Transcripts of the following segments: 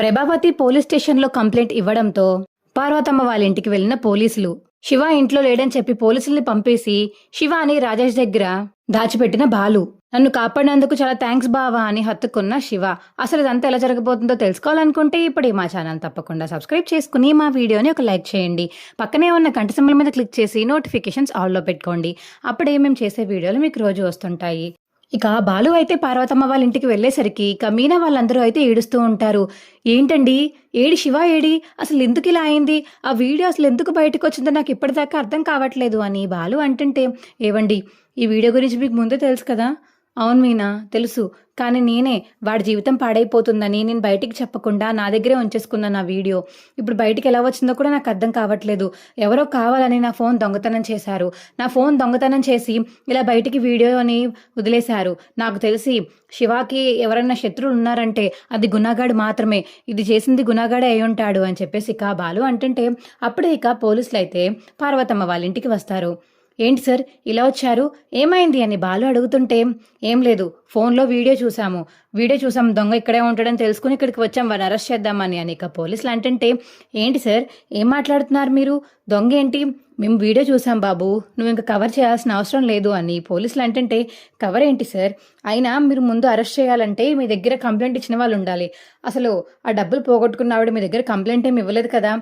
Prabhavati police స్టేషన్లో complaint ఇవ్వడంతో పార్వతమ్మ వాళ్ళ ఇంటికి వెళ్లిన పోలీసులు శివ ఇంట్లో లేడని చెప్పి పోలీసుల్ని పంపేసి శివాని రాజేష్ దగ్గర దాచిపెట్టిన బాలు నన్ను కాపాడినందుకు చాలా థ్యాంక్స్ బావా అని హత్తుకున్న శివ. అసలు ఇదంతా ఎలా జరగబోతుందో తెలుసుకోవాలనుకుంటే ఇప్పుడే మా ఛానల్ తప్పకుండా సబ్స్క్రైబ్ చేసుకుని మా వీడియోని ఒక లైక్ చేయండి. పక్కనే ఉన్న గంట సింబల్ మీద క్లిక్ చేసి నోటిఫికేషన్స్ ఆల్లో పెట్టుకోండి. అప్పుడే మేము చేసే వీడియోలు మీకు రోజు వస్తుంటాయి. ఇక బాలు అయితే పార్వతమ్మ వాళ్ళ ఇంటికి వెళ్లేసరికి ఇక మీనా వాళ్ళందరూ అయితే ఏడుస్తూ ఉంటారు. ఏంటండి ఏడి శివ ఏడి, అసలు ఎందుకు ఇలా అయింది, ఆ వీడియో అసలు ఎందుకు బయటకు వచ్చిందో నాకు ఇప్పటిదాకా అర్థం కావట్లేదు అని బాలు అంటుంటే, ఏవండి ఈ వీడియో గురించి మీకు ముందే తెలుసు కదా. అవును మీనా తెలుసు, కానీ నేనే వాడి జీవితం పాడైపోతుందని నేను బయటికి చెప్పకుండా నా దగ్గరే ఉంచేసుకున్నాను ఆ వీడియో. ఇప్పుడు బయటికి ఎలా వచ్చిందో కూడా నాకు అర్థం కావట్లేదు. ఎవరో కావాలని నా ఫోన్ దొంగతనం చేశారు. నా ఫోన్ దొంగతనం చేసి ఇలా బయటికి వీడియోని వదిలేశారు. నాకు తెలిసి శివాకి ఎవరైనా శత్రువులు ఉన్నారంటే అది గుణగాడు మాత్రమే. ఇది చేసింది గుణగాడే అయి ఉంటాడు అని చెప్పేసి ఇక బాలు అంటుంటే, అప్పుడే ఇక పోలీసులు అయితే పార్వతమ్మ వాళ్ళ ఇంటికి వస్తారు. ఏంటి సార్ ఇలా వచ్చారు, ఏమైంది అని బాలు అడుగుతుంటే, ఏం లేదు ఫోన్లో వీడియో చూసాం దొంగ ఇక్కడే ఉంటాడని తెలుసుకుని ఇక్కడికి వచ్చాం వాడిని అరెస్ట్ చేద్దామని అని ఇక పోలీసులు అంటుంటే, ఏంటి సార్ ఏం మాట్లాడుతున్నారు మీరు, దొంగ ఏంటి, మేము వీడియో చూసాం బాబు, నువ్వు ఇంకా కవర్ చేయాల్సిన అవసరం లేదు అని పోలీసులు అంటుంటే, కవర్ ఏంటి సార్, అయినా మీరు ముందు అరెస్ట్ చేయాలంటే మీ దగ్గర కంప్లైంట్ ఇచ్చిన వాళ్ళు ఉండాలి. అసలు ఆ డబ్బులు పోగొట్టుకున్న ఆవిడ మీ దగ్గర కంప్లైంట్ ఏమి ఇవ్వలేదు కదా,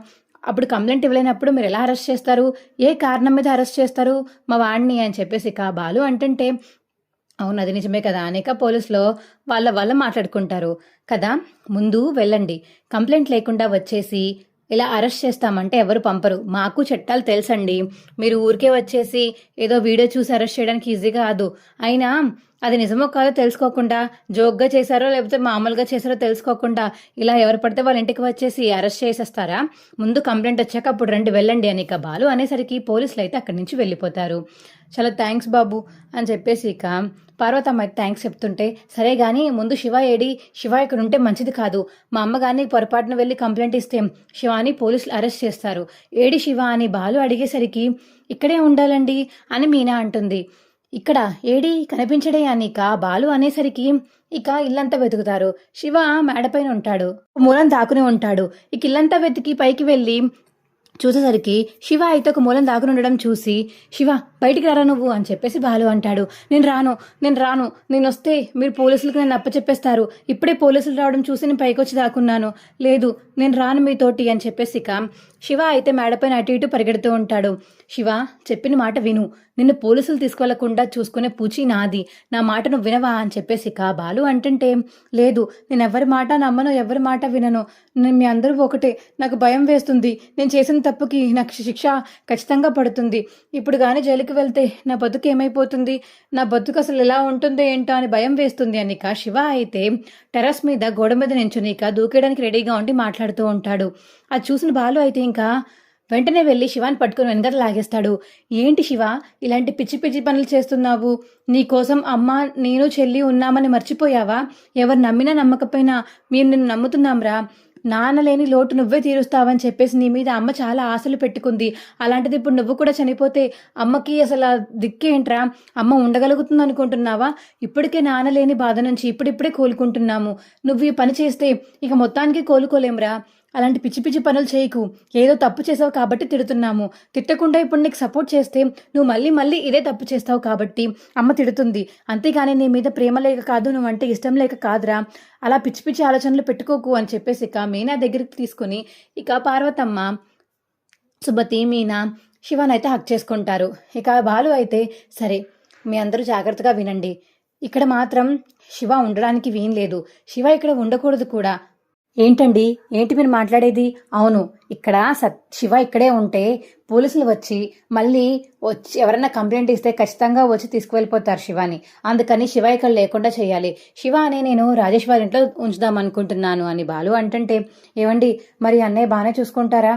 అప్పుడు కంప్లైంట్ ఇవ్వలేనప్పుడు మీరు ఎలా అరెస్ట్ చేస్తారు, ఏ కారణం మీద అరెస్ట్ చేస్తారు మా వాడిని అని చెప్పేసి ఇక బాలు అంటుంటే, అవును అది నిజమే కదా అనేక పోలీసులో వాళ్ళ మాట్లాడుకుంటారు కదా, ముందు వెళ్ళండి, కంప్లైంట్ లేకుండా వచ్చేసి ఇలా అరెస్ట్ చేస్తామంటే ఎవరు పంపరు, మాకు చట్టాలు తెలుసండి, మీరు ఊరికే వచ్చేసి ఏదో వీడియో చూసి అరెస్ట్ చేయడానికి ఈజీగా కాదు, అయినా అది నిజమో కాదో తెలుసుకోకుండా జోక్గా చేశారో లేకపోతే మామూలుగా చేశారో తెలుసుకోకుండా ఇలా ఎవరు పడితే వాళ్ళ ఇంటికి వచ్చేసి అరెస్ట్ చేసేస్తారా, ముందు కంప్లైంట్ వచ్చాక అప్పుడు రండి వెళ్ళండి అని ఇక బాలు అనేసరికి పోలీసులు అయితే అక్కడి నుంచి వెళ్ళిపోతారు. చాలా థ్యాంక్స్ బాబు అని చెప్పేసి ఇక పార్వతమ్మ అయితే థ్యాంక్స్ చెప్తుంటే, సరే కానీ ముందు శివ ఏడి, శివ ఇక్కడ ఉంటే మంచిది కాదు, మా అమ్మ కానీ పొరపాటున వెళ్ళి కంప్లైంట్ ఇస్తే శివాని పోలీసులు అరెస్ట్ చేస్తారు, ఏడి శివ అని బాలు అడిగేసరికి, ఇక్కడే ఉండాలండి అని మీనా అంటుంది. ఇక్కడ ఏడి కనిపించడే అని ఇక బాలు అనేసరికి ఇక ఇల్లంతా వెతుకుతారు. శివ మేడపైన ఉంటాడు, మూలం దాక్కుని ఉంటాడు. ఇక ఇల్లంతా వెతికి పైకి వెళ్ళి చూసేసరికి శివ అయితే ఒక మూలం దాకుని ఉండడం చూసి, శివ బయటికి రారా నువ్వు అని చెప్పేసి బాలు అంటాడు. నేను రాను, నేను వస్తే మీరు పోలీసులకు నన్ను అప్పచెప్పేస్తారు, ఇప్పుడే పోలీసులు రావడం చూసి నేను పైకి వచ్చి దాక్కున్నాను, లేదు నేను రాను మీతోటి అని చెప్పేసి ఇక శివ అయితే మేడపైన అటు ఇటు పరిగెడుతూ ఉంటాడు. శివ చెప్పిన మాట విను, నిన్ను పోలీసులు తీసుకెళ్లకుండా చూసుకునే పూచి నాది, నా మాట నువ్వు వినవా అని చెప్పేసి ఇక బాలు అంటుంటే, లేదు నేను ఎవరి మాట నమ్మను, ఎవరి మాట వినను, నేను మీ అందరూ ఒకటే, నాకు భయం వేస్తుంది, నేను చేసిన తప్పుకి నాకు శిక్ష ఖచ్చితంగా పడుతుంది, ఇప్పుడు కానీ జైలుకి వెళ్తే నా బతుకు ఏమైపోతుంది, నా బతుకు అసలు ఎలా ఉంటుందో ఏంటో అని భయం వేస్తుంది అని ఇక శివ అయితే టెర్రస్ మీద గోడ మీద నించుని ఇక దూకేయడానికి రెడీగా ఉండి మాట్లాడుతూ ఉంటాడు. అది చూసిన బాలు అయితే ఇంకా వెంటనే వెళ్ళి శివాని పట్టుకుని వెనకట లాగేస్తాడు. ఏంటి శివ ఇలాంటి పిచ్చి పిచ్చి పనులు చేస్తున్నావు, నీకోసం అమ్మ నేను చెల్లి ఉన్నామని మర్చిపోయావా, ఎవరు నమ్మినా నమ్మకపోయినా మేము నిన్ను నమ్ముతున్నాంరా, నాన్న లేని లోటు నువ్వే తీరుస్తావని చెప్పేసి నీ మీద అమ్మ చాలా ఆశలు పెట్టుకుంది, అలాంటిది ఇప్పుడు నువ్వు కూడా చనిపోతే అమ్మకి అసలు దిక్కేంట్రా, అమ్మ ఉండగలుగుతుంది అనుకుంటున్నావా, ఇప్పటికే నాన్న లేని బాధ నుంచి ఇప్పుడిప్పుడే కోలుకుంటున్నాము, నువ్వు ఈ పని చేస్తే ఇక మొత్తానికి కోలుకోలేంరా, అలాంటి పిచ్చి పిచ్చి పనులు చేయకు, ఏదో తప్పు చేసావు కాబట్టి తిడుతున్నాము, తిట్టకుండా ఇప్పుడు నీకు సపోర్ట్ చేస్తే నువ్వు మళ్ళీ ఇదే తప్పు చేస్తావు కాబట్టి అమ్మ తిడుతుంది, అంతేగాని నీ మీద ప్రేమ లేక కాదు, నువ్వంటే ఇష్టం లేక కాదురా, అలా పిచ్చి పిచ్చి ఆలోచనలు పెట్టుకోకు అని చెప్పేసి ఇక మీనా దగ్గరికి తీసుకుని ఇక పార్వతమ్మ, సుమతి, మీనా శివానైతే హక్ చేసుకుంటారు. ఇక బాలు అయితే, సరే మీ అందరూ జాగ్రత్తగా వినండి, ఇక్కడ మాత్రం శివ ఉండడానికి వీల్లేదు, శివ ఇక్కడ ఉండకూడదు కూడా. ఏంటండి ఏంటి మీరు మాట్లాడేది, అవును ఇక్కడ శివ ఇక్కడే ఉంటే పోలీసులు వచ్చి మళ్ళీ ఎవరైనా కంప్లైంట్ ఇస్తే ఖచ్చితంగా వచ్చి తీసుకువెళ్ళిపోతారు శివాని, అందుకని శివ ఇక్కడ లేకుండా చేయాలి, శివ అనే నేను రాజేష్ వారి ఇంట్లో ఉంచుదాం అనుకుంటున్నాను అని బాలు అంటుంటే, ఏమండి మరి అన్నయ్య బాగానే చూసుకుంటారా,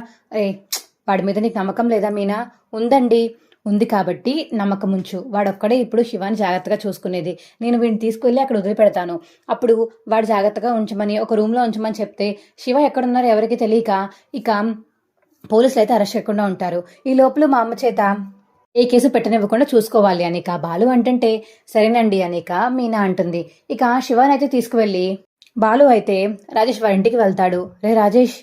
వాడి మీద నీకు నమ్మకం లేదా మీనా, ఉందండి, ఉంది కాబట్టి నమ్మకం ఉంచు, వాడొక్కడే ఇప్పుడు శివాని జాగ్రత్తగా చూసుకునేది, నేను వీడిని తీసుకువెళ్ళి అక్కడ వదిలిపెడతాను, అప్పుడు వాడు జాగ్రత్తగా ఉంచమని ఒక రూమ్లో ఉంచమని చెప్తే శివ ఎక్కడున్నారో ఎవరికి తెలియక ఇక పోలీసులు అయితే అరెస్ట్ చేయకుండా ఉంటారు. ఈ లోపల మా అమ్మ చేత ఏ కేసు పెట్టనివ్వకుండా చూసుకోవాలి అని ఇక బాలు అంటుంటే, సరేనండి అని ఇక మీనా అంటుంది. ఇక శివాని అయితే తీసుకువెళ్ళి బాలు అయితే రాజేష్ వారి ఇంటికి వెళ్తాడు. రే రాజేష్,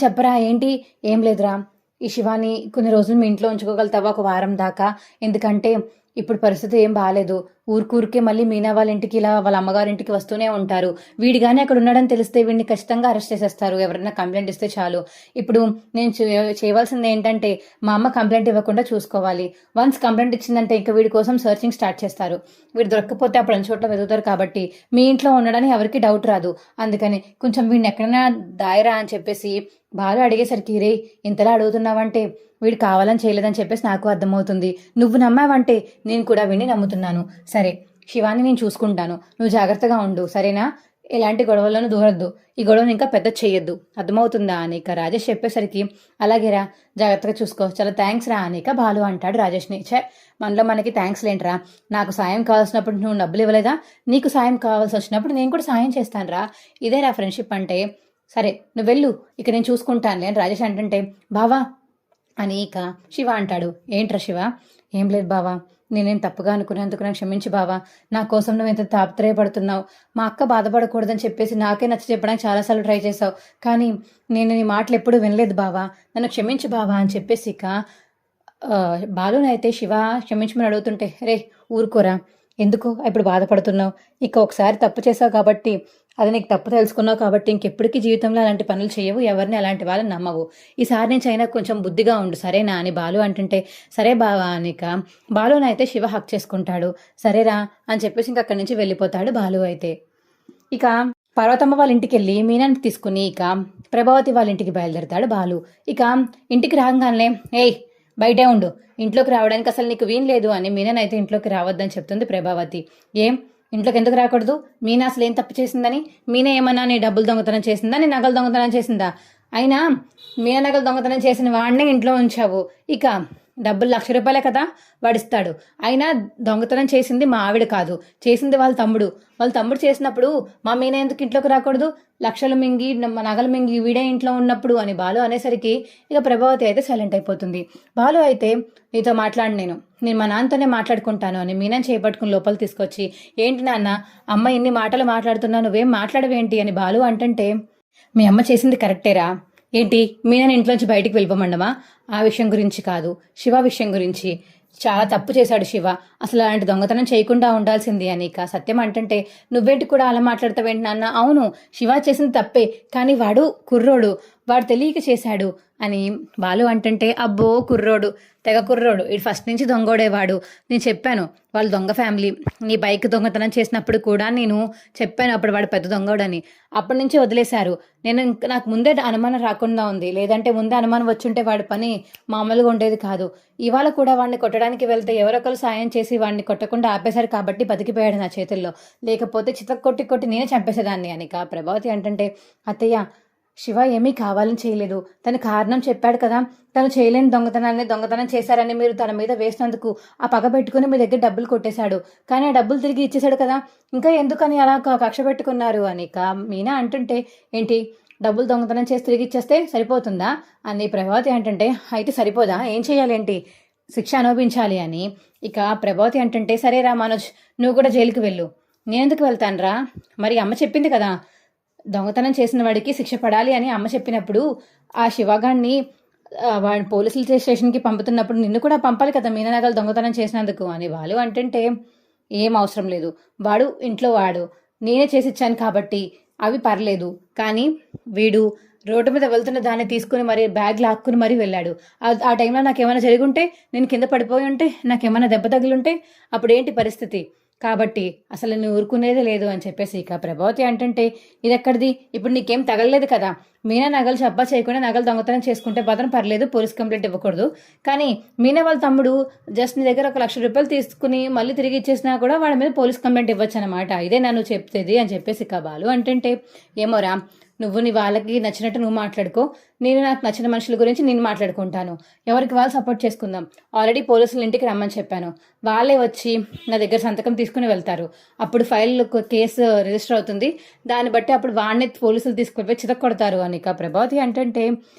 చెప్పరా ఏంటి? ఏం లేదురా, ఈ శివాని కొన్ని రోజులు మీ ఇంట్లో ఉంచుకోగలుగుతావా? ఒక వారం దాకా. ఎందుకంటే ఇప్పుడు పరిస్థితి ఏం బాగాలేదు. ఊరికే మళ్ళీ మీనా వాళ్ళ ఇంటికి ఇలా వాళ్ళ అమ్మగారింటికి వస్తూనే ఉంటారు. వీడి కానీ అక్కడ ఉన్నాడని తెలిస్తే వీడిని ఖచ్చితంగా అరెస్ట్ చేసేస్తారు. ఎవరైనా కంప్లైంట్ ఇస్తే చాలు. ఇప్పుడు నేను చేయవలసింది ఏంటంటే మా అమ్మ కంప్లైంట్ ఇవ్వకుండా చూసుకోవాలి. వన్స్ కంప్లైంట్ ఇచ్చిందంటే ఇంకా వీడి కోసం సర్చింగ్ స్టార్ట్ చేస్తారు. వీడు దొరకకపోతే అప్పుడు అన్ని చోట్ల వెతుకుతారు. కాబట్టి మీ ఇంట్లో ఉండడానికి ఎవరికి డౌట్ రాదు. అందుకని కొంచెం వీడిని ఎక్కడైనా దాయరా అని చెప్పేసి బాలు అడిగేసరికి, రే ఇంతలా అడుగుతున్నావంటే వీడు కావాలని చేయలేదని చెప్పేసి నాకు అర్థమవుతుంది. నువ్వు నమ్మావంటే నేను కూడా వీడిని నమ్ముతున్నాను. సరే, శివాని నేను చూసుకుంటాను, నువ్వు జాగ్రత్తగా ఉండు, సరేనా? ఎలాంటి గొడవలను దూరద్దు, ఈ గొడవను ఇంకా పెద్ద చేయొద్దు, అర్థమవుతుందా అని ఇక రాజేష్ చెప్పేసరికి, అలాగేరా, జాగ్రత్తగా చూసుకో, చాలా థ్యాంక్స్ రా అని ఇక బాలు అంటాడు రాజేష్ని. మనలో మనకి థ్యాంక్స్ లేంట్రా, నాకు సాయం కావాల్సినప్పుడు నువ్వు డబ్బులు ఇవ్వలేదా? నీకు సాయం కావాల్సి వచ్చినప్పుడు నేను కూడా సాయం చేస్తాను రా, ఇదేరా ఫ్రెండ్షిప్ అంటే. సరే నువ్వు వెళ్ళు, ఇక నేను చూసుకుంటానులే అని రాజేష్ అంటుంటే, బావా అని ఇక శివ అంటాడు. ఏంట్రా శివ? ఏం లేదు బావా, నేనేం తప్పుగా అనుకునేందుకు నాకు క్షమించి బావా. నా కోసం నువ్వు ఎంత తాపత్రయపడుతున్నావు. మా అక్క బాధపడకూడదని చెప్పేసి నాకే నచ్చ చెప్పడానికి చాలాసార్లు ట్రై చేసావు, కానీ నేను నీ మాటలు ఎప్పుడూ వినలేదు బావా, నన్ను క్షమించి బావా అని చెప్పేసి ఇక బాలునైతే శివ క్షమించమని అడుగుతుంటే, రే ఊరుకోరా, ఎందుకు ఇప్పుడు బాధపడుతున్నావు? ఇక ఒకసారి తప్పు చేసావు కాబట్టి, అది నీకు తప్పు తెలుసుకున్నావు కాబట్టి ఇంకెప్పటికీ జీవితంలో అలాంటి పనులు చేయవు, ఎవరిని అలాంటి వాళ్ళని నమ్మవు. ఈసారి నుంచి అయినా కొంచెం బుద్ధిగా ఉండు, సరేనా అని బాలు అంటుంటే, సరే బావా అనిక బాలునైతే శివ హక్ చేసుకుంటాడు. సరేరా అని చెప్పేసి ఇంక అక్కడి నుంచి వెళ్ళిపోతాడు బాలు అయితే. ఇక పార్వతమ్మ వాళ్ళ ఇంటికి వెళ్ళి మీనాని తీసుకుని ఇక ప్రభావతి వాళ్ళ ఇంటికి బయలుదేరతాడు బాలు. ఇక ఇంటికి రాగానే, ఏయ్ బయటే ఉండు, ఇంట్లోకి రావడానికి అసలు నీకు వీలు లేదు అని మీనానైతే ఇంట్లోకి రావద్దని చెప్తుంది ప్రభావతి. ఏం ఇంట్లోకి ఎందుకు రాకూడదు? మీనా అసలు ఏం తప్పు చేసిందని? మీనా ఏమన్నా నీ డబ్బులు దొంగతనం చేసిందా, నీ నగలు దొంగతనం చేసిందా? అయినా మీనా నగలు దొంగతనం చేసిన వాడినే ఇంట్లో ఉంచావు. ఇక డబ్బులు ₹1,00,000 కదా వాడిస్తాడు. అయినా దొంగతనం చేసింది మా ఆవిడ కాదు, చేసింది వాళ్ళ తమ్ముడు చేసినప్పుడు మా మీనా ఎందుకు ఇంట్లోకి రాకూడదు? లక్షలు మింగి నగలు మింగి వీడే ఇంట్లో ఉన్నప్పుడు అని బాలు అనేసరికి ఇక ప్రభావతి అయితే సైలెంట్ అయిపోతుంది. బాలు అయితే, నీతో నేను మా నాన్నతోనే మాట్లాడుకుంటాను అని మీనాని చేపట్టుకుని లోపల తీసుకొచ్చి, ఏంటి నాన్న అమ్మ ఇన్ని మాటలు మాట్లాడుతున్నా, నువ్వేం మాట్లాడవేంటి అని బాలు అంటుంటే, మీ అమ్మ చేసింది కరెక్టేరా, ఏంటి మీనాని ఇంట్లోంచి బయటికి వెళ్ళిపోమండమా? ఆ విషయం గురించి కాదు, శివ విషయం గురించి. చాలా తప్పు చేశాడు శివ, అసలు అలాంటి దొంగతనం చేయకుండా ఉండాల్సింది అని ఇక సత్యం అంటుంటే, నువ్వేంటి కూడా అలా మాట్లాడతావేంటి నాన్న? అవును శివ చేసింది తప్పే, కానీ వాడు కుర్రోడు, వాడు తెలియక చేశాడు అని బాలు అంటుంటే, అబ్బో కుర్రోడు, తెగ కుర్రోడు, ఇటు ఫస్ట్ నుంచి దొంగోడేవాడు. నేను చెప్పాను వాళ్ళు దొంగ ఫ్యామిలీ, నీ బైక్ దొంగతనం చేసినప్పుడు కూడా నేను చెప్పాను అప్పుడు వాడు పెద్ద దొంగోడని. అప్పటి నుంచి వదిలేశారు. నాకు ముందే అనుమానం రాకుండా ఉంది, లేదంటే ముందే అనుమానం వచ్చుంటే వాడి పని మామూలుగా ఉండేది కాదు. ఇవాళ కూడా వాడిని కొట్టడానికి వెళ్తే ఎవరొకరు సాయం చేసి వాడిని కొట్టకుండా ఆపేశారు కాబట్టి బతికిపోయాడు నా చేతుల్లో, లేకపోతే చితక్ కొట్టి నేనే చంపేసేదాన్ని అని ప్రభావతి అంటుంటే, అత్తయ్య శివ ఏమీ కావాలని చేయలేదు, తన కారణం చెప్పాడు కదా, తను చేయలేని దొంగతనం చేశారని మీరు తన మీద వేసినందుకు ఆ పగ పెట్టుకుని మీ దగ్గర డబ్బులు కొట్టేశాడు, కానీ ఆ డబ్బులు తిరిగి ఇచ్చేశాడు కదా, ఇంకా ఎందుకని అలా కక్ష పెట్టుకున్నారు అని మీనా అంటుంటే, ఏంటి డబ్బులు దొంగతనం చేసి తిరిగి ఇచ్చేస్తే సరిపోతుందా అని ప్రభావతి అంటుంటే, అయితే సరిపోదా, ఏం చేయాలేంటి, శిక్ష అనుభవించాలి అని ఇక ప్రభావతి అంటుంటే, సరేరా మనోజ్, నువ్వు కూడా జైలుకి వెళ్ళు. నేనెందుకు వెళ్తానురా? మరి అమ్మ చెప్పింది కదా దొంగతనం చేసిన వాడికి శిక్ష పడాలి అని అమ్మ చెప్పినప్పుడు, ఆ శివగాడిని వాడి పోలీసుల స్టేషన్కి పంపుతున్నప్పుడు నిన్ను కూడా పంపాలి కదా మీనా నగలు దొంగతనం చేసినందుకు అని వాళ్ళు అంటుంటే, ఏం అవసరం లేదు, వాడు ఇంట్లో వాడు, నేనే చేసిచ్చాను కాబట్టి అవి పర్లేదు, కానీ వీడు రోడ్డు మీద వెళ్తున్న దాన్ని తీసుకుని మరి బ్యాగ్ లాక్కుని మరీ వెళ్ళాడు. ఆ టైంలో నాకేమైనా జరిగి ఉంటే, నేను కింద పడిపోయి ఉంటే, నాకేమైనా దెబ్బ తగిలింటే అప్పుడేంటి పరిస్థితి? కాబట్టి అసలు నువ్వు ఊరుకునేదే లేదు అని చెప్పేసి ఇక ప్రభావతి అంటుంటే, ఇది ఎక్కడిది, ఇప్పుడు నీకేం తగలలేదు కదా, మీనా నగలు చబ్బా చేయకుండా నగలు దొంగతనం చేసుకుంటే మాత్రం పర్లేదు, పోలీస్ కంప్లైంట్ ఇవ్వకూడదు, కానీ మీనా వాళ్ళ తమ్ముడు జస్ట్ నీ దగ్గర ₹1,00,000 తీసుకుని మళ్ళీ తిరిగి ఇచ్చేసినా కూడా వాడి మీద పోలీస్ కంప్లైంట్ ఇవ్వచ్చు అనమాట, ఇదే నన్ను చెప్తేది అని చెప్పేసి ఇక బాలు అంటుంటే, ఏమోరా నువ్వు నీ వాళ్ళకి నచ్చినట్టు నువ్వు మాట్లాడుకో, నేను నాకు నచ్చిన మనుషుల గురించి నేను మాట్లాడుకుంటాను, ఎవరికి వాళ్ళు సపోర్ట్ చేసుకుందాం. ఆల్రెడీ పోలీసులు ఇంటికి రమ్మని చెప్పాను, వాళ్ళే వచ్చి నా దగ్గర సంతకం తీసుకుని వెళ్తారు, అప్పుడు ఫైల్ కేసు రిజిస్టర్ అవుతుంది, దాన్ని బట్టి అప్పుడు వాడిని పోలీసులు తీసుకుని చితక్కొడతారు అని ఇక ప్రభావతి అంటుంటే,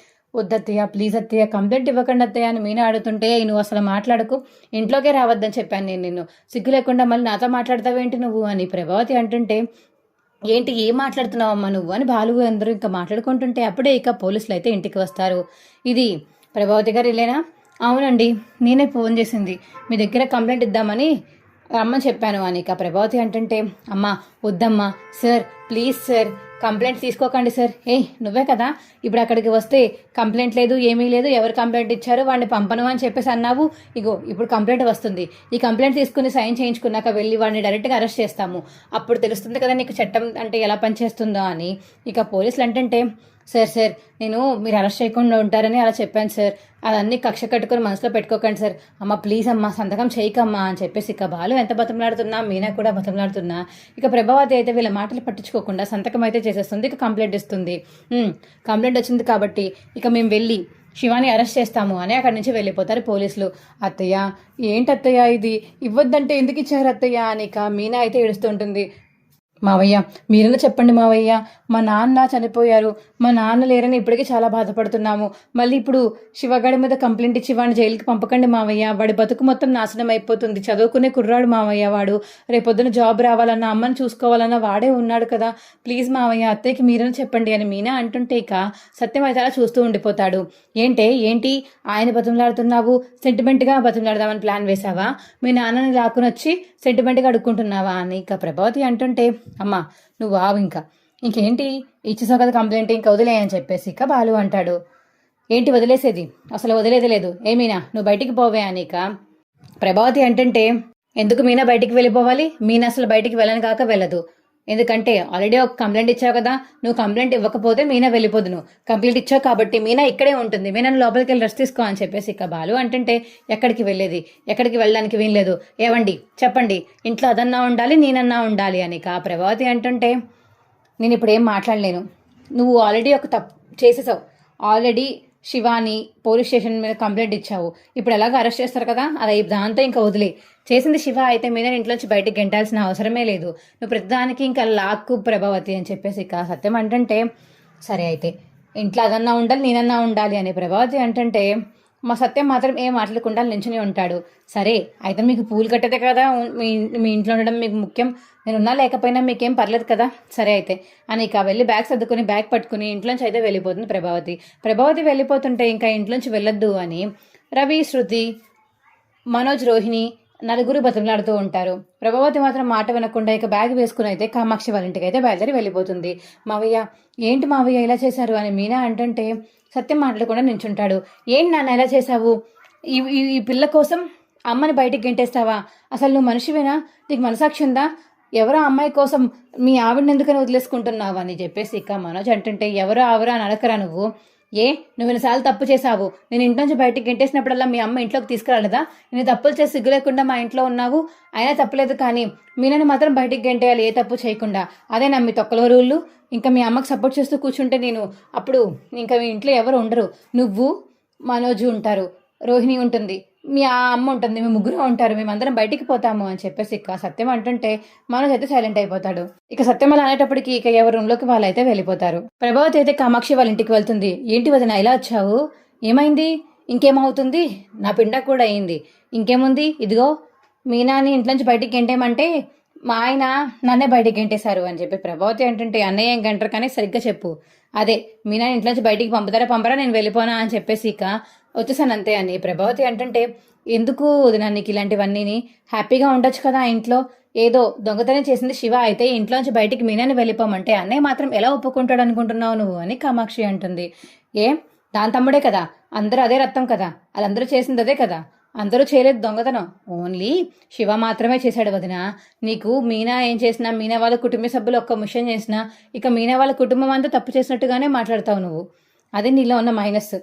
వద్దత్తయ్య ప్లీజ్ అత్తయ్య, కంప్లైంట్ ఇవ్వకండి అత్తయ్య అని మీనా అడుగుతుంటే, నువ్వు అసలు మాట్లాడకు, ఇంట్లోకే రావద్దని చెప్పాను నేను నిన్ను, సిగ్గు లేకుండా మళ్ళీ నాతో మాట్లాడతావేంటి నువ్వు అని ప్రభావతి అంటుంటే, ఏంటి ఏం మాట్లాడుతున్నావమ్మా నువ్వు అని బాలు అందరూ ఇంకా మాట్లాడుకుంటుంటే అప్పుడే ఇక పోలీసులు అయితే ఇంటికి వస్తారు. ఇది ప్రభావతి గారు ఇల్లేనా? అవునండి, నేనే ఫోన్ చేసింది, మీ దగ్గర కంప్లైంట్ ఇద్దామని రమ్మని చెప్పాను అని ఇక ప్రభావతి అంటుంటే, అమ్మా వద్దమ్మా సార్, ప్లీజ్ సార్, కంప్లైంట్ తీసుకోకండి సార్. నువ్వే కదా ఇప్పుడు అక్కడికి వస్తే కంప్లైంట్ లేదు ఏమీ లేదు, ఎవరు కంప్లైంట్ ఇచ్చారో వాడిని పంపను అని చెప్పేసి అన్నావు. ఇగో ఇప్పుడు కంప్లైంట్ వస్తుంది, ఈ కంప్లైంట్ తీసుకుని సైన్ చేయించుకున్నాక వెళ్ళి వాడిని డైరెక్ట్గా అరెస్ట్ చేస్తాము, అప్పుడు తెలుస్తుంది కదా నీకు చట్టం అంటే ఎలా పనిచేస్తుందో అని. ఇక పోలీసులు అంటుంటే, సార్ నేను మీరు అరెస్ట్ చేయకుండా ఉంటారని అలా చెప్పాను సార్, అదన్నీ కక్ష కట్టుకొని మనసులో పెట్టుకోకండి సార్, అమ్మ ప్లీజ్ అమ్మ సంతకం చేయకమ్మా అని చెప్పేసి ఇక బాలు ఎంత బతంలాడుతున్నా, మీనా కూడా బతంలాడుతున్నా, ఇక ప్రభావతి అయితే వీళ్ళ మాటలు పట్టించుకోకుండా సంతకం అయితే చేసేస్తుంది. ఇక కంప్లైంట్ ఇస్తుంది. కంప్లైంట్ వచ్చింది కాబట్టి ఇక మేము వెళ్ళి శివాని అరెస్ట్ చేస్తాము అని అక్కడి నుంచి వెళ్ళిపోతారు పోలీసులు. అత్తయ్య ఏంటి అత్తయ్య ఇది, ఇవ్వద్దంటే ఎందుకు ఇచ్చారు అత్తయ్య అని ఇక మీనా అయితే ఏడుస్తుంటుంది. మావయ్య మీరైనా చెప్పండి మావయ్య, మా నాన్న చనిపోయారు, మా నాన్న లేరని ఇప్పటికీ చాలా బాధపడుతున్నాము, మళ్ళీ ఇప్పుడు శివగాడి మీద కంప్లైంట్ ఇచ్చి వాడిని జైలుకి పంపకండి మావయ్య, వాడి బతుకు మొత్తం నాశనం అయిపోతుంది, చదువుకునే కుర్రాడు మావయ్య వాడు, రేపొద్దున జాబ్ రావాలన్నా అమ్మని చూసుకోవాలన్నా వాడే ఉన్నాడు కదా, ప్లీజ్ మావయ్య అత్తయ్యకి మీరైనా చెప్పండి అని మీనా అంటుంటే ఇక సత్యం అయితే అలా చూస్తూ ఉండిపోతాడు. ఏంటి ఆయన బతిమలాడుతున్నావు, సెంటిమెంట్గా బతిమలాడదామని ప్లాన్ వేసావా, మీ నాన్నని లాక్కుని వచ్చి సెంటిమెంట్గా అడుక్కుంటున్నావా అని ఇక ప్రభావతి అంటుంటే, అమ్మా నువ్వు ఆవు ఇంకేంటి ఇచ్చేసావు కదా కంప్లైంట్, ఇంకా వదిలే అని చెప్పేసి ఇక బాలు అంటాడు. ఏంటి వదిలేసేది, అసలు వదిలేది లేదు, ఏమీనా నువ్వు బయటికి పోవే అని ఇక ప్రభావతి అంటుంటే, ఎందుకు మీనా బయటికి వెళ్ళిపోవాలి, మీనా అసలు బయటికి వెళ్ళని కాక వెళ్ళదు, ఎందుకంటే ఆల్రెడీ ఒక కంప్లైంట్ ఇచ్చావు కదా, నువ్వు కంప్లైంట్ ఇవ్వకపోతే మీనా వెళ్ళిపోదు, నువ్వు కంప్లైంట్ ఇచ్చావు కాబట్టి మీనా ఇక్కడే ఉంటుంది, మీనాను లోపలికి వెళ్ళి రెస్ట్ తీసుకో అని చెప్పేసి ఇక బాలు అంటుంటే, ఎక్కడికి వెళ్ళేది, ఎక్కడికి వెళ్ళడానికి వీల్లేదు, ఏవండి చెప్పండి, ఇంట్లో అదన్నా ఉండాలి నేనన్నా ఉండాలి అని ఇక ప్రభావతి అంటుంటే, నేను ఇప్పుడు ఏం మాట్లాడలేను, నువ్వు ఆల్రెడీ ఒక తప్పు చేసేసావు, ఆల్రెడీ శివాని పోలీస్ స్టేషన్ మీద కంప్లైంట్ ఇచ్చావు, ఇప్పుడు ఎలాగో అరెస్ట్ చేస్తారు కదా, అది దాంతో ఇంకా వదిలే, చేసింది శివ అయితే మీద ఇంట్లోంచి బయటికి గెంటాల్సిన అవసరమే లేదు, నువ్వు ప్రతిదానికి ఇంకా లాక్కు ప్రభావతి అని చెప్పేసి ఇక సత్యం అంటుంటే, సరే అయితే ఇంట్లో అదన్నా ఉండాలి నేనన్నా ఉండాలి అని ప్రభావతి అంటుంటే, మా సత్యం మాత్రం ఏం మాట్లాడకుండా నించుని ఉంటాడు. సరే అయితే మీకు పూలు కట్టేదే కదా మీ ఇంట్లో ఉండడం మీకు ముఖ్యం, నేనున్నా లేకపోయినా మీకేం పర్లేదు కదా, సరే అయితే అని ఇక వెళ్ళి బ్యాగ్ సర్దుకుని బ్యాగ్ పట్టుకుని ఇంట్లోంచి అయితే వెళ్ళిపోతుంది ప్రభావతి వెళ్ళిపోతుంటే ఇంకా ఇంట్లోంచి వెళ్ళొద్దు అని రవి, శృతి, మనోజ్, రోహిణి నలుగురు బతిమలాడుతూ ఉంటారు. ప్రభావతి మాత్రం మాట వినకుండా ఇక బ్యాగ్ వేసుకుని అయితే కామాక్షి వాళ్ళ ఇంటికి అయితే బయలుదేరి వెళ్ళిపోతుంది. మావయ్య ఏంటి మావయ్య ఇలా చేశారు అని మీనా అంటుంటే సత్యం మాట్లాడకుండా నించుంటాడు. ఏంటి నాన్న ఎలా చేశావు, ఈ పిల్ల కోసం అమ్మని బయటికి గెంటేస్తావా, అసలు నువ్వు మనిషివేనా, నీకు మనసాక్షి ఉందా, ఎవరో అమ్మాయి కోసం మీ ఆవిడని ఎందుకని వదిలేసుకుంటున్నావు అని చెప్పేసి ఇక మనోజ్ అంటుంటే, ఎవరో ఆవరో అని అడగరా నువ్వు, నువ్వు ఎన్నిసార్లు తప్పు చేశావు, నేను ఇంటి నుంచి బయటికి గెంటేసినప్పుడల్లా మీ అమ్మ ఇంట్లోకి తీసుకురాలేదా, నేను తప్పులు చేసి సిగ్గు లేకుండా మా ఇంట్లో ఉన్నావు, అయినా తప్పలేదు కానీ మీనని మాత్రం బయటికి గెంటేయాలి ఏ తప్పు చేయకుండా, అదే నా మీ తొక్కల రూళ్ళు, ఇంకా మీ అమ్మకి సపోర్ట్ చేస్తూ కూర్చుంటే నేను అప్పుడు ఇంకా మీ ఇంట్లో ఎవరు ఉండరు, నువ్వు మనోజు ఉంటారు, రోహిణి ఉంటుంది, మీ అమ్మ ఉంటుంది, మీ ముగ్గురు ఉంటారు, మేమందరం బయటికి పోతాము అని చెప్పేసి ఇక సత్యం అంటుంటే మనోజ్ అయితే సైలెంట్ అయిపోతాడు. ఇక సత్యం అలా అనేటప్పటికి ఇక ఎవరి రూమ్లోకి వాళ్ళైతే వెళ్ళిపోతారు. ప్రభావతి అయితే కామాక్షి వాళ్ళ ఇంటికి వెళ్తుంది. ఏంటి వదిన ఇలా వచ్చావు, ఏమైంది, ఇంకేమవుతుంది, నా పిండ కూడా అయింది, ఇంకేముంది, ఇదిగో మీనాని ఇంట్లోంచి బయటికి గెంటేమంటే మా ఆయన నన్నే బయటికి గెంటేశారు అని చెప్పి ప్రభావతి అంటుంటే, అన్నయ్య ఏం గంటరు కానీ సరిగ్గా చెప్పు, అదే మీనా ఇంట్లోంచి బయటికి పంపరా నేను వెళ్ళిపోనా అని చెప్పేసి ఇక వచ్చేసాను అంతే అని ప్రభావతి అంటుంటే, ఎందుకు వదినా నీకు ఇలాంటివన్నీ, హ్యాపీగా ఉండొచ్చు కదా ఆ ఇంట్లో, ఏదో దొంగతనం చేసింది శివ అయితే ఇంట్లోంచి బయటికి మీనాని వెళ్ళిపోమంటే అన్నయ్య మాత్రం ఎలా ఒప్పుకుంటాడు అనుకుంటున్నావు నువ్వు అని కామాక్షి అంటుంది. దాని తమ్ముడే కదా, అందరూ అదే రక్తం కదా, వాళ్ళందరూ చేసింది అదే కదా, అందరూ చేయలేదు దొంగతనం, ఓన్లీ శివ మాత్రమే చేశాడు వదిన, నీకు మీనా ఏం చేసినా, మీనా వాళ్ళ కుటుంబ సభ్యులు ఒక్క మిషన్ చేసినా ఇక మీనా వాళ్ళ కుటుంబం అంతా తప్పు చేసినట్టుగానే మాట్లాడతావు నువ్వు, అదే నీలో ఉన్న మైనస్.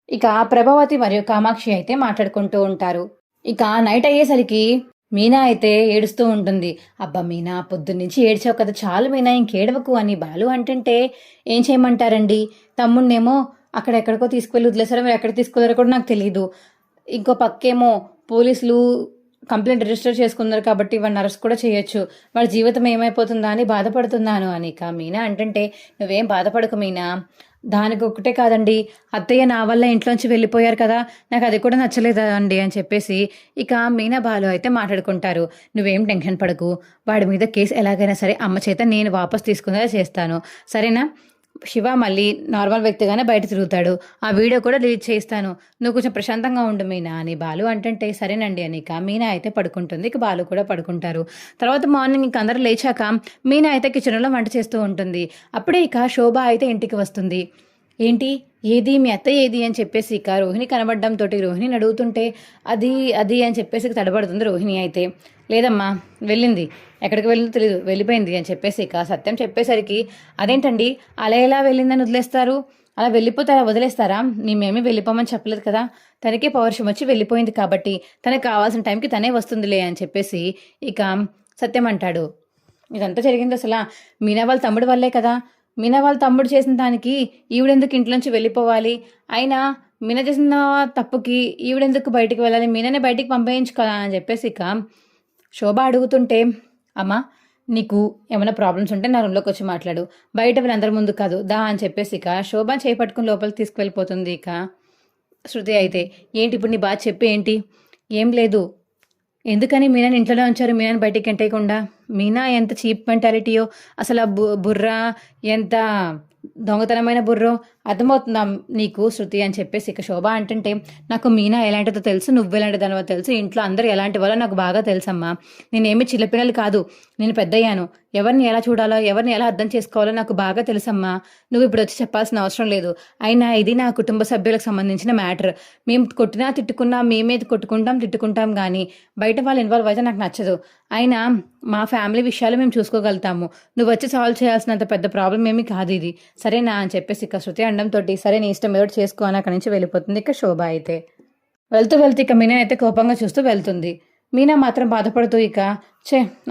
ఇక ప్రభావతి మరియు కామాక్షి అయితే మాట్లాడుకుంటూ ఉంటారు. ఇక నైట్ అయ్యేసరికి మీనా అయితే ఏడుస్తూ ఉంటుంది. అబ్బా మీనా పొద్దున్నుంచి ఏడ్చావు కదా, చాలు మీనా ఇంకేడవకు అని బాలు అంటుంటే, ఏం చేయమంటారండి, తమ్ముడినేమో అక్కడెక్కడికో తీసుకువెళ్ళి వదిలేసారో మీరు ఎక్కడ తీసుకువెళ్ళారో కూడా నాకు తెలియదు, ఇంకో పక్కేమో పోలీసులు కంప్లైంట్ రిజిస్టర్ చేసుకున్నారు కాబట్టి వాడిని అరెస్ట్ కూడా చేయొచ్చు, వాడి జీవితం ఏమైపోతుందా అని బాధపడుతున్నాను అని ఇక మీనా అంటుంటే, నువ్వేం బాధపడకు మీనా, దానికి ఒకటే కాదండి, అత్తయ్య నా వల్ల ఇంట్లోంచి వెళ్ళిపోయారు కదా, నాకు అది కూడా నచ్చలేదా అండి అని చెప్పేసి ఇక మీనా బాలు అయితే మాట్లాడుకుంటారు. నువ్వేం టెన్షన్ పడకు, వాడి మీద కేసు ఎలాగైనా సరే అమ్మ చేత నేను వాపస్ తీసుకునేలా చేస్తాను, సరేనా? శివ మళ్ళీ నార్మల్ వ్యక్తిగానే బయట తిరుగుతాడు. ఆ వీడియో కూడా డిలీట్ చేయిస్తాను. నువ్వు కొంచెం ప్రశాంతంగా ఉండు మీనా అని బాలు అంటుంటే సరేనండి అని ఇక మీనా అయితే పడుకుంటుంది. ఇక బాలు కూడా పడుకుంటారు. తర్వాత మార్నింగ్ ఇంక అందరూ లేచాక మీనా అయితే కిచెన్లో వంట చేస్తూ ఉంటుంది. అప్పుడే ఇక శోభ అయితే ఇంటికి వస్తుంది. ఏంటి, ఏది మీ అత్త ఏది అని చెప్పేసి ఇక రోహిణి కనబడడంతో రోహిణిని అడుగుతుంటే అది అది అని చెప్పేసి తడబడుతుంది రోహిణి అయితే. లేదమ్మా, వెళ్ళింది, ఎక్కడికి వెళ్ళిందో తెలియదు, వెళ్ళిపోయింది అని చెప్పేసి ఇక సత్యం చెప్పేసరికి అదేంటండి అలా ఎలా వెళ్ళిందని వదిలేస్తారు, అలా వెళ్ళిపోతారా, వదిలేస్తారా? మేమేమీ వెళ్ళిపోమని చెప్పలేదు కదా, తనకే పౌరుషం వచ్చి వెళ్ళిపోయింది కాబట్టి తనకు కావాల్సిన టైంకి తనే వస్తుందిలే అని చెప్పేసి ఇక సత్యం అంటాడు. ఇదంతా జరిగింది అసలు మీనా వాళ్ళ తమ్ముడు వల్లే కదా, మీనా వాళ్ళ తమ్ముడు చేసిన దానికి ఈవిడెందుకు ఇంట్లోంచి వెళ్ళిపోవాలి, అయినా మీనా చేసిన తప్పుకి ఈవిడెందుకు బయటికి వెళ్ళాలి, మీననే బయటికి పంపేయించు కదా అని చెప్పేసి ఇక శోభ అడుగుతుంటే అమ్మా నీకు ఏమైనా ప్రాబ్లమ్స్ ఉంటే నా రూమ్లోకి వచ్చి మాట్లాడు, బయట వీళ్ళందరి ముందు కాదు దా అని చెప్పేసి ఇక శోభ చేపట్టుకుని లోపలికి తీసుకువెళ్ళిపోతుంది. ఇక శృతి అయితే ఏంటి ఇప్పుడు నీ బాధ చెప్పి ఏంటి? ఏం లేదు, ఎందుకని మీనాని ఇంట్లోనే ఉంచారు, మీనాని బయటికి ఎంటేయకుండా? మీనా ఎంత చీప్ మెంటాలిటీయో, అసలు ఆ బుర్ర ఎంత దొంగతనమైన బుర్రో అర్థమవుతుందా నీకు శృతి అని చెప్పేసి ఇక శోభ అంటుంటే నాకు మీనా ఎలాంటిదో తెలుసు, నువ్వు ఎలాంటి దానివో తెలుసు, ఇంట్లో అందరూ ఎలాంటి వాళ్ళో నాకు బాగా తెలుసమ్మా, నేనేమి చిన్నపిల్లలు కాదు, నేను పెద్దయ్యాను, ఎవరిని ఎలా చూడాలో ఎవరిని ఎలా అర్థం చేసుకోవాలో నాకు బాగా తెలుసమ్మా, నువ్వు ఇప్పుడు వచ్చి చెప్పాల్సిన అవసరం లేదు, అయినా ఇది నా కుటుంబ సభ్యులకు సంబంధించిన మ్యాటర్, మేము కొట్టినా తిట్టుకున్నా మేమే తిట్టుకుంటాం కానీ బయట వాళ్ళు ఇన్వాల్వ్ అయితే నాకు నచ్చదు, అయినా మా ఫ్యామిలీ విషయాలు మేము చూసుకోగలుగుతాము, నువ్వు వచ్చి సాల్వ్ చేయాల్సినంత పెద్ద ప్రాబ్లం ఏమీ కాదు ఇది, సరేనా అని చెప్పేసి ఇక శృతి అండంతో సరే నీ ఇష్టం ఏదో చేసుకో అని అక్కడి నుంచి వెళ్ళిపోతుంది. ఇక శోభ అయితే వెళ్తూ ఇక మీనా అయితే కోపంగా చూస్తూ వెళ్తుంది. మీనా మాత్రం బాధపడుతూ ఇక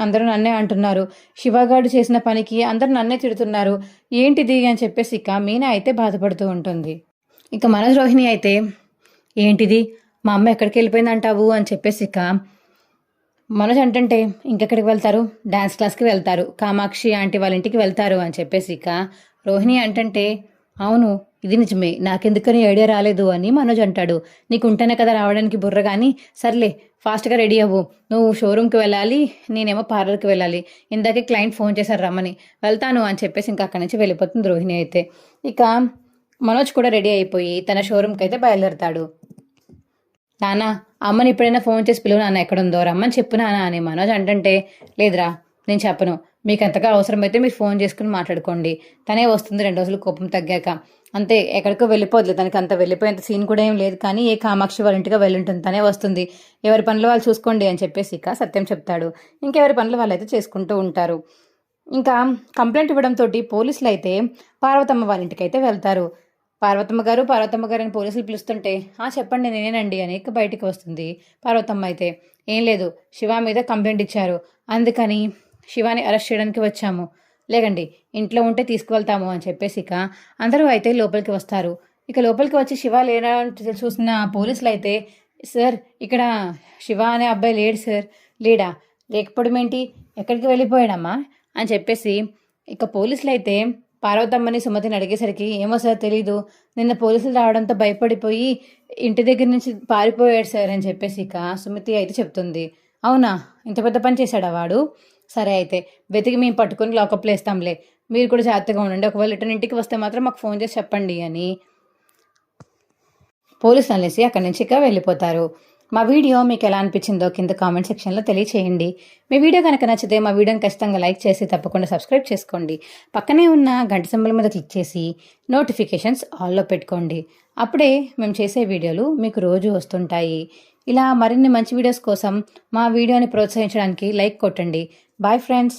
అందరూ నన్నే అంటున్నారు, శివగాడు చేసిన పనికి అందరూ నన్నే తిడుతున్నారు, ఏంటిది అని చెప్పేసి ఇక మీనా అయితే బాధపడుతూ ఉంటుంది. ఇక మనోజ్ రోహిణి అయితే ఏంటిది మా అమ్మ ఎక్కడికి వెళ్ళిపోయింది అంటావు అని చెప్పేసి ఇక మనోజ్ అంటుంటే ఇంకెక్కడికి వెళ్తారు, డాన్స్ క్లాస్కి వెళ్తారు, కామాక్షి ఆంటీ వాళ్ళ ఇంటికి వెళ్తారు అని చెప్పేసి ఇక రోహిణి అంటుంటే అవును ఇది నిజమే, నాకెందుకని ఐడియా రాలేదు అని మనోజ్ అంటాడు. నీకు ఉంటేనే కదా రావడానికి బుర్ర, కానీ సర్లే ఫాస్ట్గా రెడీ అవ్వు, నువ్వు షోరూమ్కి వెళ్ళాలి, నేనేమో పార్లర్కి వెళ్ళాలి, ఇందాకే క్లయింట్ ఫోన్ చేశారు రమ్మని, వెళ్తాను అని చెప్పేసి ఇంకా అక్కడి నుంచి వెళ్ళిపోతుంది రోహిణి అయితే. ఇక మనోజ్ కూడా రెడీ అయిపోయి తన షోరూమ్కి అయితే బయలుదేరతాడు. నానా అమ్మని ఎప్పుడైనా ఫోన్ చేసి పిలువు నాన్న ఎక్కడుందో రమ్మని చెప్పు నానా అని మనోజ్ అంటుంటే లేదురా నేను చెప్పను, మీకు ఎంతగా అవసరమైతే మీరు ఫోన్ చేసుకుని మాట్లాడుకోండి, తనే వస్తుంది 2 రోజులు కోపం తగ్గాక, అంతే ఎక్కడికో వెళ్ళిపోద్దు, తనకి అంత వెళ్ళిపోయేంత సీన్ కూడా ఏం లేదు, కానీ ఏ కామాక్షి వాళ్ళ ఇంటిగా వెళ్ళుంటుంది, తనే వస్తుంది, ఎవరి పనులు వాళ్ళు చూసుకోండి అని చెప్పేసి ఇక సత్యం చెప్తాడు. ఇంకెవరి పనులు వాళ్ళైతే చేసుకుంటూ ఉంటారు. ఇంకా కంప్లైంట్ ఇవ్వడంతో పోలీసులు అయితే పార్వతమ్మ వాళ్ళ ఇంటికి అయితే వెళ్తారు. పార్వతమ్మ గారు అని పోలీసులు పిలుస్తుంటే చెప్పండి నేనేనండి అని ఇక బయటికి వస్తుంది. పార్వతమ్మ అయితే ఏం లేదు, శివ మీద కంప్లైంట్ ఇచ్చారు, అందుకని శివాని అరెస్ట్ చేయడానికి వచ్చాము, లేకండి ఇంట్లో ఉంటే తీసుకువెళ్తాము అని చెప్పేసి ఇక అందరూ అయితే లోపలికి వస్తారు. ఇక లోపలికి వచ్చి శివ లేడా చూసిన పోలీసులు అయితే సార్ ఇక్కడ శివ అనే అబ్బాయి లేడు సార్, లేడా, లేకపోవడం ఏంటి, ఎక్కడికి వెళ్ళిపోయాడమ్మా అని చెప్పేసి ఇక పోలీసులు అయితే పార్వతమ్మని సుమతిని అడిగేసరికి ఏమో సార్ తెలీదు, నిన్న పోలీసులు రావడంతో భయపడిపోయి ఇంటి దగ్గర నుంచి పారిపోయాడు సార్ అని చెప్పేసి ఇక సుమతి అయితే చెప్తుంది. అవునా, ఇంత పెద్ద పని చేశాడా వాడు, సరే అయితే వెతికి మేము పట్టుకొని లాకప్లో వేస్తాంలే, మీరు కూడా జాగ్రత్తగా ఉండండి, ఒకవేళ రిటర్న్ ఇంటికి వస్తే మాత్రం మాకు ఫోన్ చేసి చెప్పండి అని పోలీసులు అనేసి అక్కడి నుంచి ఇక వెళ్ళిపోతారు. మా వీడియో మీకు ఎలా అనిపించిందో కింద కామెంట్ సెక్షన్లో తెలియచేయండి. మీ వీడియో కనుక నచ్చితే మా వీడియోని ఖచ్చితంగా లైక్ చేసి తప్పకుండా సబ్స్క్రైబ్ చేసుకోండి. పక్కనే ఉన్న గంట సింబల్ మీద క్లిక్ చేసి నోటిఫికేషన్స్ ఆల్లో పెట్టుకోండి. అప్పుడే మేము చేసే వీడియోలు మీకు రోజు వస్తుంటాయి. ఇలా మరిన్ని మంచి వీడియోస్ కోసం మా వీడియోని ప్రోత్సహించడానికి లైక్ కొట్టండి. Bye friends.